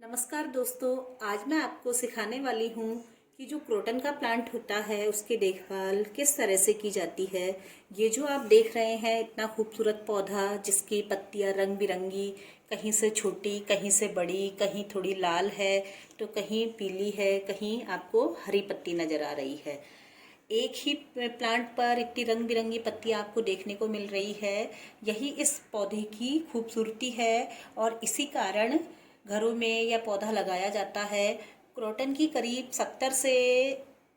नमस्कार दोस्तों, आज मैं आपको सिखाने वाली हूँ कि जो क्रोटन का प्लांट होता है उसकी देखभाल किस तरह से की जाती है। ये जो आप देख रहे हैं इतना खूबसूरत पौधा जिसकी पत्तियाँ रंग बिरंगी, कहीं से छोटी कहीं से बड़ी, कहीं थोड़ी लाल है तो कहीं पीली है, कहीं आपको हरी पत्ती नज़र आ रही है। एक ही प्लांट पर इतनी रंग बिरंगी पत्तियाँ आपको देखने को मिल रही है। यही इस पौधे की खूबसूरती है और इसी कारण घरों में यह पौधा लगाया जाता है। क्रोटन की करीब 70 से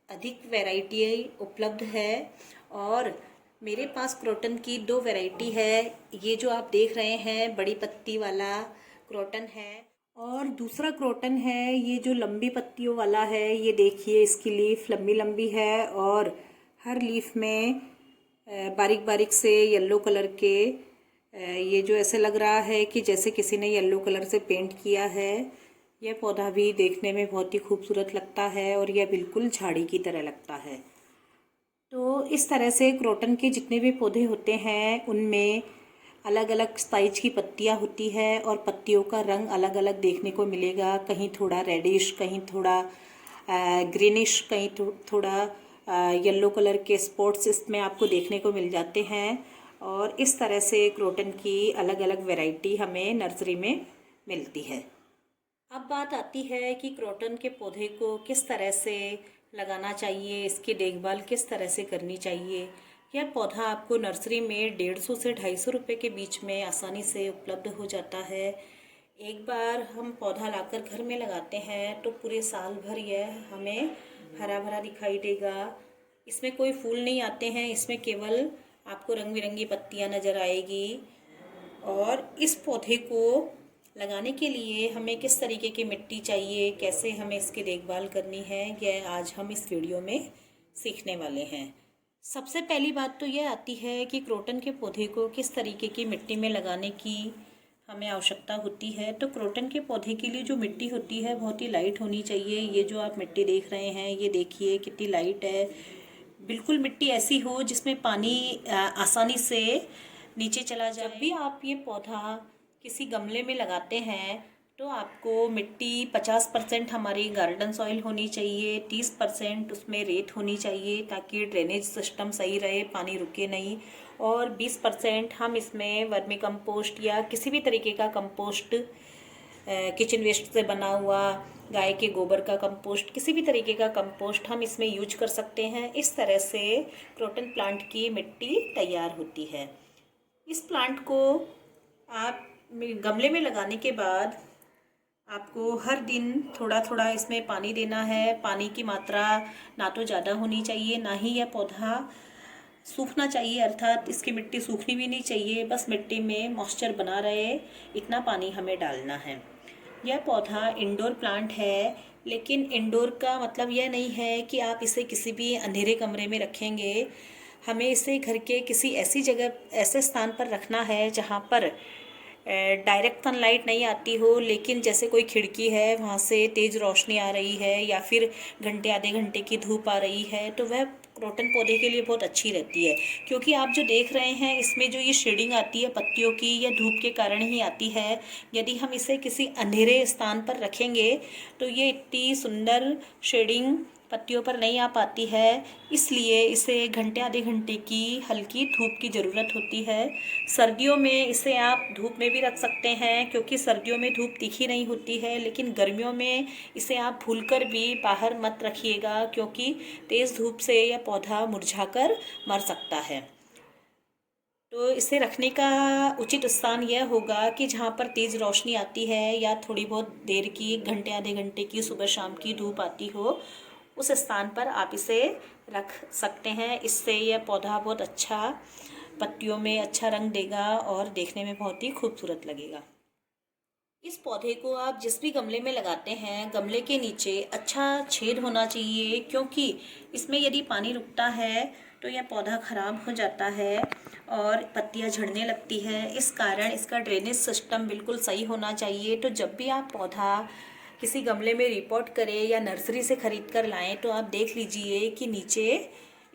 अधिक वैरायटी उपलब्ध है और मेरे पास क्रोटन की 2 वैरायटी है। ये जो आप देख रहे हैं बड़ी पत्ती वाला क्रोटन है और दूसरा क्रोटन है ये जो लंबी पत्तियों वाला है। ये देखिए इसकी लीफ लंबी लंबी है और हर लीफ में बारीक बारीक से येलो कलर के ये जो ऐसे लग रहा है कि जैसे किसी ने येलो कलर से पेंट किया है। यह पौधा भी देखने में बहुत ही खूबसूरत लगता है और यह बिल्कुल झाड़ी की तरह लगता है। तो इस तरह से क्रोटन के जितने भी पौधे होते हैं उनमें अलग अलग साइज की पत्तियां होती है और पत्तियों का रंग अलग अलग देखने को मिलेगा। कहीं थोड़ा रेडिश, कहीं थोड़ा ग्रीनिश, कहीं थोड़ा येलो कलर के स्पॉट्स इसमें आपको देखने को मिल जाते हैं। और इस तरह से क्रोटन की अलग अलग वैरायटी हमें नर्सरी में मिलती है। अब बात आती है कि क्रोटन के पौधे को किस तरह से लगाना चाहिए, इसकी देखभाल किस तरह से करनी चाहिए। यह पौधा आपको नर्सरी में 150 से 250 रुपये के बीच में आसानी से उपलब्ध हो जाता है। एक बार हम पौधा लाकर घर में लगाते हैं तो पूरे साल भर यह हमें हरा भरा दिखाई देगा। इसमें कोई फूल नहीं आते हैं, इसमें केवल आपको रंग बिरंगी पत्तियाँ नज़र आएगी। और इस पौधे को लगाने के लिए हमें किस तरीके की मिट्टी चाहिए, कैसे हमें इसकी देखभाल करनी है, यह आज हम इस वीडियो में सीखने वाले हैं। सबसे पहली बात तो यह आती है कि क्रोटन के पौधे को किस तरीके की मिट्टी में लगाने की हमें आवश्यकता होती है। तो क्रोटन के पौधे के लिए जो मिट्टी होती है बहुत ही लाइट होनी चाहिए। ये जो आप मिट्टी देख रहे हैं ये देखिए कितनी लाइट है। बिल्कुल मिट्टी ऐसी हो जिसमें पानी आसानी से नीचे चला जाए। जब भी आप ये पौधा किसी गमले में लगाते हैं तो आपको मिट्टी 50% हमारी गार्डन सॉइल होनी चाहिए, 30% उसमें रेत होनी चाहिए ताकि ड्रेनेज सिस्टम सही रहे, पानी रुके नहीं। और 20% हम इसमें वर्मी कंपोस्ट या किसी भी तरीके का कंपोस्ट, किचन वेस्ट से बना हुआ गाय के गोबर का कंपोस्ट, किसी भी तरीके का कंपोस्ट हम इसमें यूज कर सकते हैं। इस तरह से क्रोटन प्लांट की मिट्टी तैयार होती है। इस प्लांट को आप गमले में लगाने के बाद आपको हर दिन थोड़ा थोड़ा इसमें पानी देना है। पानी की मात्रा ना तो ज़्यादा होनी चाहिए ना ही यह पौधा सूखना चाहिए, अर्थात इसकी मिट्टी सूखनी भी नहीं चाहिए, बस मिट्टी में मॉइस्चर बना रहे इतना पानी हमें डालना है। यह पौधा इंडोर प्लांट है, लेकिन इंडोर का मतलब यह नहीं है कि आप इसे किसी भी अंधेरे कमरे में रखेंगे। हमें इसे घर के किसी ऐसी जगह, ऐसे स्थान पर रखना है जहाँ पर डायरेक्ट सनलाइट नहीं आती हो, लेकिन जैसे कोई खिड़की है वहाँ से तेज़ रोशनी आ रही है या फिर घंटे आधे घंटे की धूप आ रही है तो वह क्रोटन पौधे के लिए बहुत अच्छी रहती है। क्योंकि आप जो देख रहे हैं इसमें जो ये शेडिंग आती है पत्तियों की, यह धूप के कारण ही आती है। यदि हम इसे किसी अंधेरे स्थान पर रखेंगे तो ये इतनी सुंदर शेडिंग पत्तियों पर नहीं आ पाती है, इसलिए इसे घंटे आधे घंटे की हल्की धूप की ज़रूरत होती है। सर्दियों में इसे आप धूप में भी रख सकते हैं क्योंकि सर्दियों में धूप तीखी नहीं होती है, लेकिन गर्मियों में इसे आप भूलकर भी बाहर मत रखिएगा क्योंकि तेज़ धूप से यह पौधा मुरझाकर मर सकता है। तो इसे रखने का उचित स्थान यह होगा कि जहाँ पर तेज़ रोशनी आती है या थोड़ी बहुत देर की, घंटे आधे घंटे की सुबह शाम की धूप आती हो, उस स्थान पर आप इसे रख सकते हैं। इससे यह पौधा बहुत अच्छा पत्तियों में अच्छा रंग देगा और देखने में बहुत ही खूबसूरत लगेगा। इस पौधे को आप जिस भी गमले में लगाते हैं गमले के नीचे अच्छा छेद होना चाहिए, क्योंकि इसमें यदि पानी रुकता है तो यह पौधा खराब हो जाता है और पत्तियां झड़ने लगती है। इस कारण इसका ड्रेनेज सिस्टम बिल्कुल सही होना चाहिए। तो जब भी आप पौधा किसी गमले में रिपोर्ट करें या नर्सरी से ख़रीद कर लाएँ तो आप देख लीजिए कि नीचे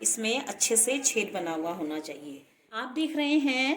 इसमें अच्छे से छेद बना हुआ होना चाहिए। आप देख रहे हैं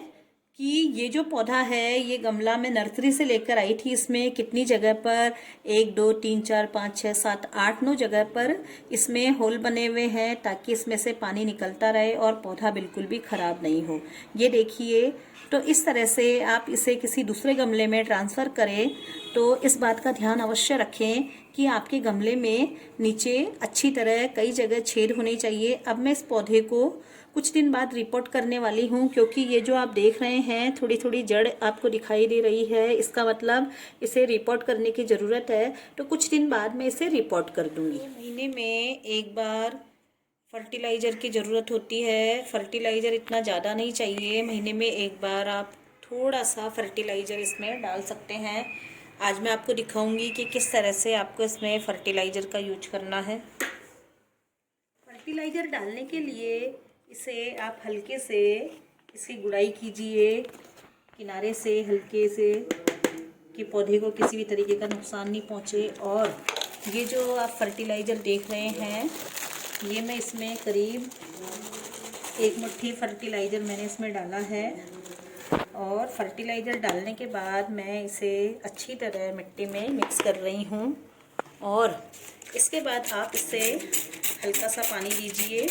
कि ये जो पौधा है ये गमला में नर्सरी से लेकर आई थी। इसमें कितनी जगह पर 1 2 3 4 5 6 7 8 9 जगह पर इसमें होल बने हुए हैं ताकि इसमें से पानी निकलता रहे और पौधा बिल्कुल भी खराब नहीं हो। ये देखिए, तो इस तरह से आप इसे किसी दूसरे गमले में ट्रांसफ़र करें तो इस बात का ध्यान अवश्य रखें कि आपके गमले में नीचे अच्छी तरह कई जगह छेद होने चाहिए। अब मैं इस पौधे को कुछ दिन बाद रिपोर्ट करने वाली हूँ, क्योंकि ये जो आप देख रहे हैं थोड़ी थोड़ी जड़ आपको दिखाई दे रही है, इसका मतलब इसे रिपोर्ट करने की ज़रूरत है। तो कुछ दिन बाद मैं इसे रिपोर्ट कर दूँगी। महीने में एक बार फर्टिलाइज़र की ज़रूरत होती है। फर्टिलाइज़र इतना ज़्यादा नहीं चाहिए, महीने में एक बार आप थोड़ा सा फर्टिलाइज़र इसमें डाल सकते हैं। आज मैं आपको दिखाऊंगी कि किस तरह से आपको इसमें फर्टिलाइज़र का यूज करना है। फर्टिलाइज़र डालने के लिए इसे आप हल्के से इसकी गुड़ाई कीजिए किनारे से, हल्के से, कि पौधे को किसी भी तरीके का नुकसान नहीं पहुँचे। और ये जो आप फर्टिलाइज़र देख रहे हैं ये मैं इसमें करीब 1 मुट्ठी फर्टिलाइज़र मैंने इसमें डाला है। और फर्टिलाइज़र डालने के बाद मैं इसे अच्छी तरह मिट्टी में मिक्स कर रही हूँ। और इसके बाद आप इसे हल्का सा पानी दीजिए।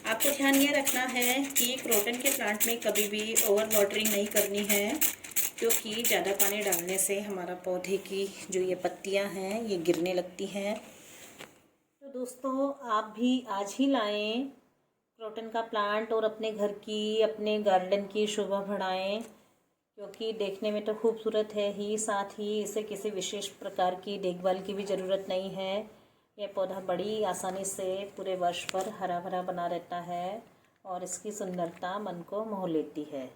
आपको ध्यान ये रखना है कि क्रोटन के प्लांट में कभी भी ओवर वाटरिंग नहीं करनी है, क्योंकि ज़्यादा पानी डालने से हमारा पौधे की जो ये पत्तियां हैं ये गिरने लगती हैं। तो दोस्तों, आप भी आज ही लाएं क्रोटन का प्लांट और अपने घर की, अपने गार्डन की शोभा बढ़ाएं, क्योंकि देखने में तो खूबसूरत है ही, साथ ही इसे किसी विशेष प्रकार की देखभाल की भी ज़रूरत नहीं है। यह पौधा बड़ी आसानी से पूरे वर्ष भर हरा भरा बना रहता है और इसकी सुंदरता मन को मोह लेती है।